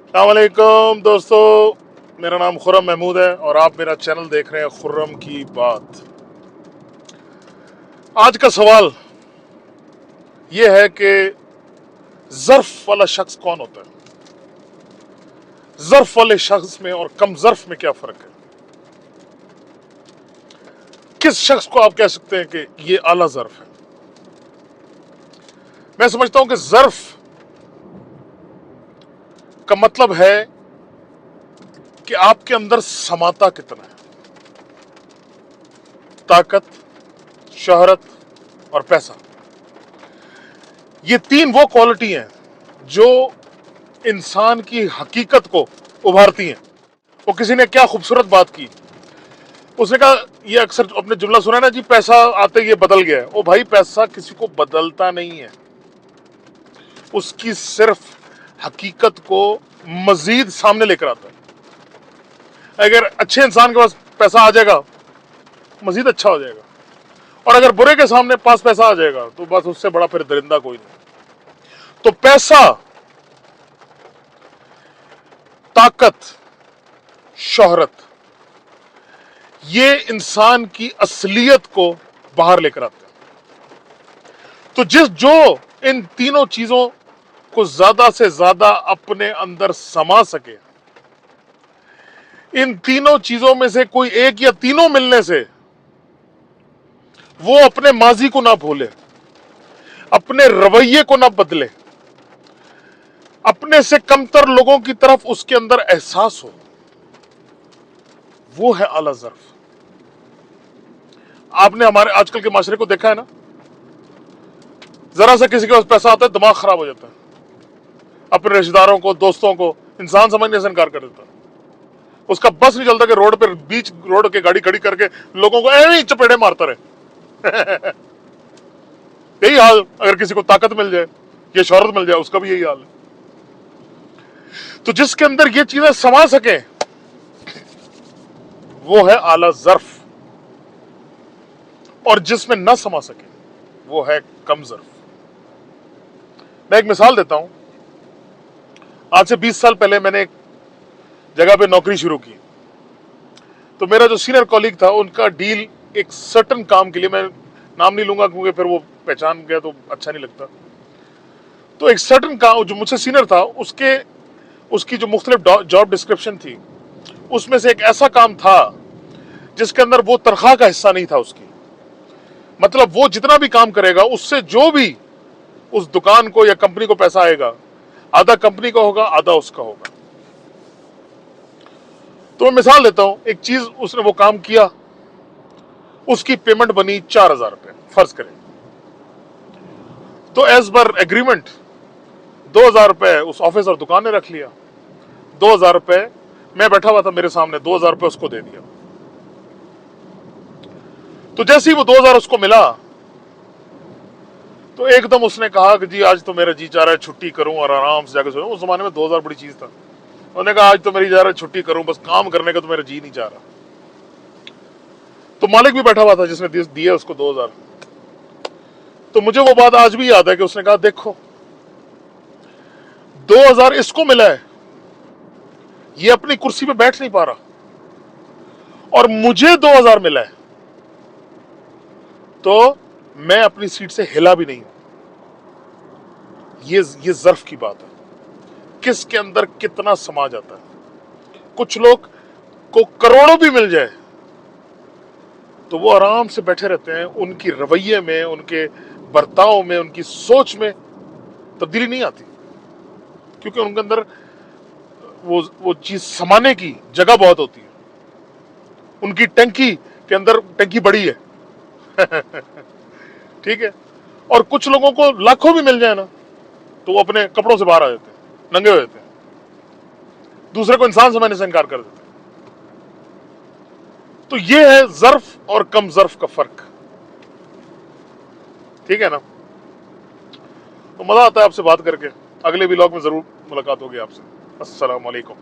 अस्सलाम वालेकुम दोस्तों, मेरा नाम खुर्रम महमूद है और आप मेरा चैनल देख रहे हैं खुर्रम की बात। आज का सवाल यह है कि ज़र्फ वाला शख्स कौन होता है। ज़र्फ वाले शख्स में और कम ज़र्फ में क्या फ़र्क है। किस शख्स को आप कह सकते हैं कि ये आला ज़र्फ है। मैं समझता हूं कि ज़र्फ का मतलब है कि आपके अंदर समाता कितना है। ताकत, शोहरत और पैसा, ये तीन वो क्वालिटी हैं जो इंसान की हकीकत को उभारती हैं। वो किसी ने क्या खूबसूरत बात की, उसने कहा, ये अक्सर अपने जुमला सुना है ना जी, पैसा आते ये बदल गया है। ओ भाई, पैसा किसी को बदलता नहीं है, उसकी सिर्फ हकीकत को मजीद सामने लेकर आता है। अगर अच्छे इंसान के पास पैसा आ जाएगा, मजीद अच्छा हो जाएगा, और अगर बुरे के सामने पास पैसा आ जाएगा तो बस उससे बड़ा फिर दरिंदा कोई नहीं। तो पैसा, ताकत, शोहरत, ये इंसान की असलियत को बाहर लेकर आते हैं। तो जो इन तीनों चीजों को ज्यादा से ज्यादा अपने अंदर समा सके, इन तीनों चीजों में से कोई एक या तीनों मिलने से वो अपने माजी को ना भूले, अपने रवैये को ना बदले, अपने से कमतर लोगों की तरफ उसके अंदर एहसास हो, वो है आला ज़र्फ। आपने हमारे आजकल के माशरे को देखा है ना, जरा सा किसी के पास पैसा आता है दिमाग खराब हो जाता है, अपने रिश्तेदारों को, दोस्तों को इंसान समझने से इनकार कर देता है। उसका बस नहीं चलता कि रोड पर, बीच रोड के गाड़ी खड़ी करके लोगों को ऐसे ही चपेड़े मारता रहे। यही हाल अगर किसी को ताकत मिल जाए या शोहरत मिल जाए, उसका भी यही हाल है। तो जिसके अंदर ये चीजें समा सके वो है आला ज़र्फ, और जिसमें न समा सके वो है कम ज़र्फ। मैं एक मिसाल देता हूं। आज से 20 साल पहले मैंने एक जगह पे नौकरी शुरू की। तो मेरा जो सीनियर कॉलीग था, उनका डील एक सर्टन काम के लिए, मैं नाम नहीं लूंगा क्योंकि फिर वो पहचान गया तो अच्छा नहीं लगता। तो एक सर्टन काम, जो मुझसे सीनियर था, उसकी जो मुख्तलिफ जॉब डिस्क्रिप्शन थी, उसमें से एक ऐसा काम था जिसके अंदर वो तनख्वाह का हिस्सा नहीं था उसकी। मतलब वो जितना भी काम करेगा, उससे जो भी उस दुकान को या कंपनी को पैसा आएगा, आधा कंपनी का होगा, आधा उसका होगा। तो मैं मिसाल देता हूं, एक चीज उसने वो काम किया, उसकी पेमेंट बनी 4,000 रुपए फर्ज करें। तो एज पर एग्रीमेंट 2,000 रुपए उस ऑफिस और दुकान ने रख लिया। 2,000 रुपए मैं बैठा हुआ था, मेरे सामने 2,000 रुपए उसको दे दिया। तो जैसे ही वो 2,000 उसको मिला, तो एकदम उसने कहा कि जी आज तो मेरा जी चाह रहा है छुट्टी करूं और आराम से जाकर सोऊं। उस जमाने में 2,000 बड़ी चीज था। उन्होंने कहा आज तो मेरी जा रहा है छुट्टी करूं, बस काम करने का तो मेरा जी नहीं चाह रहा। तो मालिक भी बैठा हुआ था जिसने दिया उसको 2,000। तो मुझे वो बात आज भी याद है कि उसने कहा, देखो 2,000 इसको मिला है, ये अपनी कुर्सी पे बैठ नहीं पा रहा, और मुझे 2,000 मिला है तो मैं अपनी सीट से हिला भी नहीं हूं। ये ज़र्फ की बात है, किसके अंदर कितना समा जाता है। कुछ लोग को करोड़ों भी मिल जाए तो वो आराम से बैठे रहते हैं, उनकी रवैये में, उनके बर्ताव में, उनकी सोच में तब्दीली नहीं आती, क्योंकि उनके अंदर वो चीज समाने की जगह बहुत होती है। उनकी टंकी के अंदर टंकी बड़ी है। ठीक है। और कुछ लोगों को लाखों भी मिल जाए ना, तो वो अपने कपड़ों से बाहर आ जाते हैं, नंगे हो जाते हैं, दूसरे को इंसान समझने से इनकार कर देते हैं। तो ये है ज़र्फ और कम ज़र्फ का फर्क। ठीक है ना। तो मजा आता है आपसे बात करके। अगले व्लॉग में जरूर मुलाकात होगी आपसे। अस्सलाम वालेकुम।